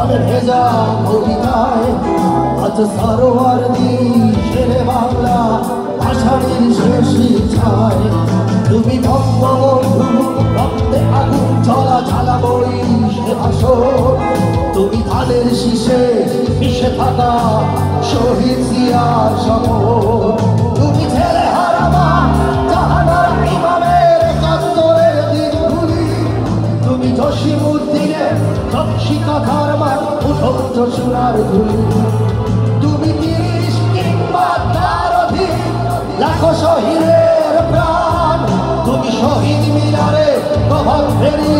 জলে ভেজা কবিতায় আজ সারোয়ার্দী শেরে বাংলা ভাষার শেষ ইচ্ছায় তুমি বঙ্গবন্ধু রক্তে আগুন জ্বলা জ্বালাবই সে ভাষণ তুমি ধানের শীষে মিশে থাকা শহীদ জিয়ার শপথ তুমি ছেলে হারাবা জাহানারা ইমামের একাত্তরের দিনগুলি তুমি জসিমউদ্দিনের চক্ষিকাধার মান উঠন্ত সোনার ধুলি তুমি ৩০ কিংবা তার অধিক লাখো শহীদের প্রাণ তুমি শহীদ মিনারে প্রভাত ফেরি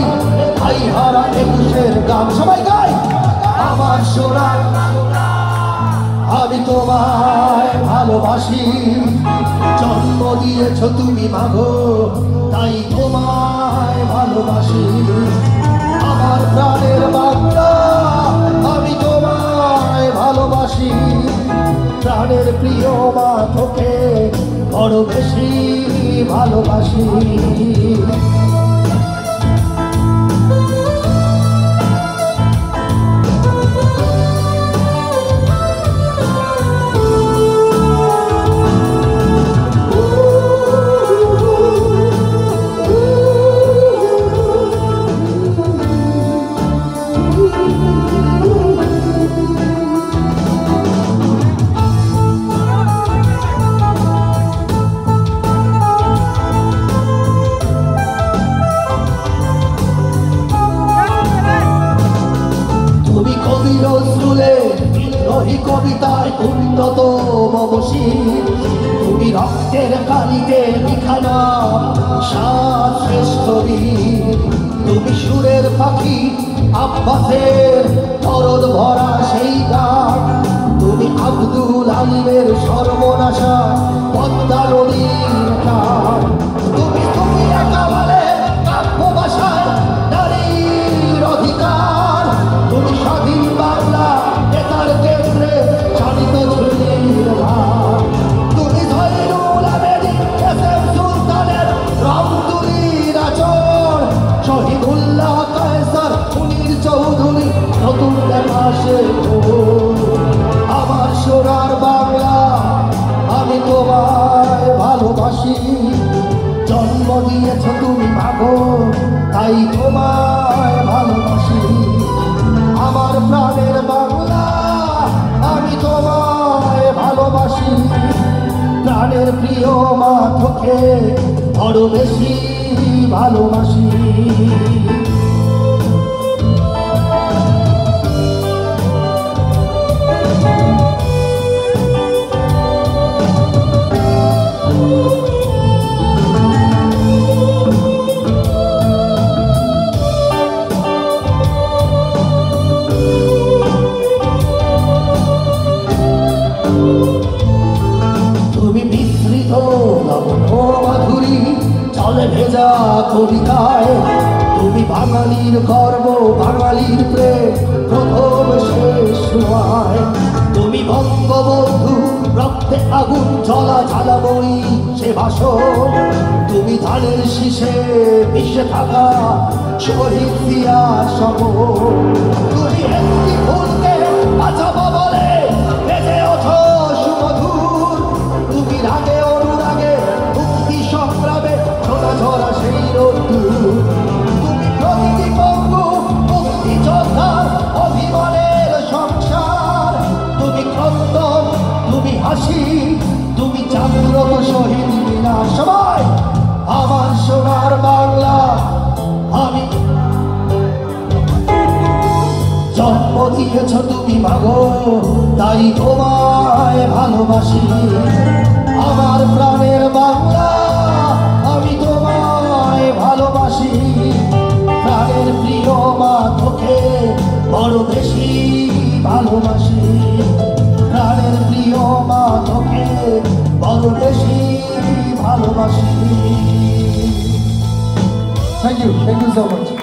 ভাই হারা ২১-এর গান সবাই গাই আমার সোনার আমি তোমায় ভালোবাসি জন্ম দিয়েছ তুমি মাগো তাই তোমায় ভালোবাসি আমার প্রাণের বাংলা আমি তোমায় ভালোবাসি প্রাণের প্রিয় মা তোকে বড় বেশি ভালোবাসি কবিতায় উন্নত মমশীল তুমি রক্তের কালিতে লিখানা সাত শ্রেষ্ঠ বীর তুমি সুরের পাখি আব্বাসের দরদ ভরা সেই গান তুমি আব্দুল আলিমের সর্বনাশা পদ্মা নদীর গান তুমি তুমি একেবারে কাব্য ভাষায় নারীর অধিকার তুমি স্বাধীন বাংলা নেতার কেন্দ্রে চালিত ঝুলির ভার তুমি জয়নুল আবেদিন এসএম সুলতানের রংতুলির আচর শহীদুল্লাহ কায়সার মুনির চৌধুরী নতুন দেশে আমার সোনার বাংলা আমি তোমায় ভালোবাসি জন্ম দিয়েছ তুমি মাগো তাই তোমায় ভালোবাসি আমার প্রাণের বাংলা আমি তোমায় ভালোবাসি প্রাণের প্রিয় মা তোকে বড় বেশি ভালোবাসি জলে ভেজা কবিতায় তুমি বাঙালির গর্ব বাঙালির প্রেম প্রথম শেষ সময় তুমি বঙ্গবন্ধু রক্তে আগুন জ্বলা জ্বালাবই সে ভাষণ তুমি ধানের শীষে মিশে থাকা শহীদ জিয়ার শপথ তুমি একটি ফুলকে বাঁচাবো বলে বেঁচে ওঠো সুমধুর তুমি রাগে অনুরাগে মুক্তি সংগ্রামে ছোটা ঝরা সেই রোদ্দুর তুমি প্রতিটি পঙ্গু মুক্তি যোদ্ধার অভিমানের সংসার তুমি ক্রন্দন তুমি হাসি তুমি জাগ্রত শহীদ মিনার সবাই আমার সোনার বাংলা আমি জন্ম দিয়েছ তুমি মাগো তাই তোমায় ভালোবাসি আমার প্রাণের বাংলা আমি তোমায় ভালোবাসি প্রাণের প্রিয় মা তোকে বড় বেশি ভালোবাসি প্রাণের প্রিয় মা তোকে বড় বেশি ভালোবাসি। Thank you so much.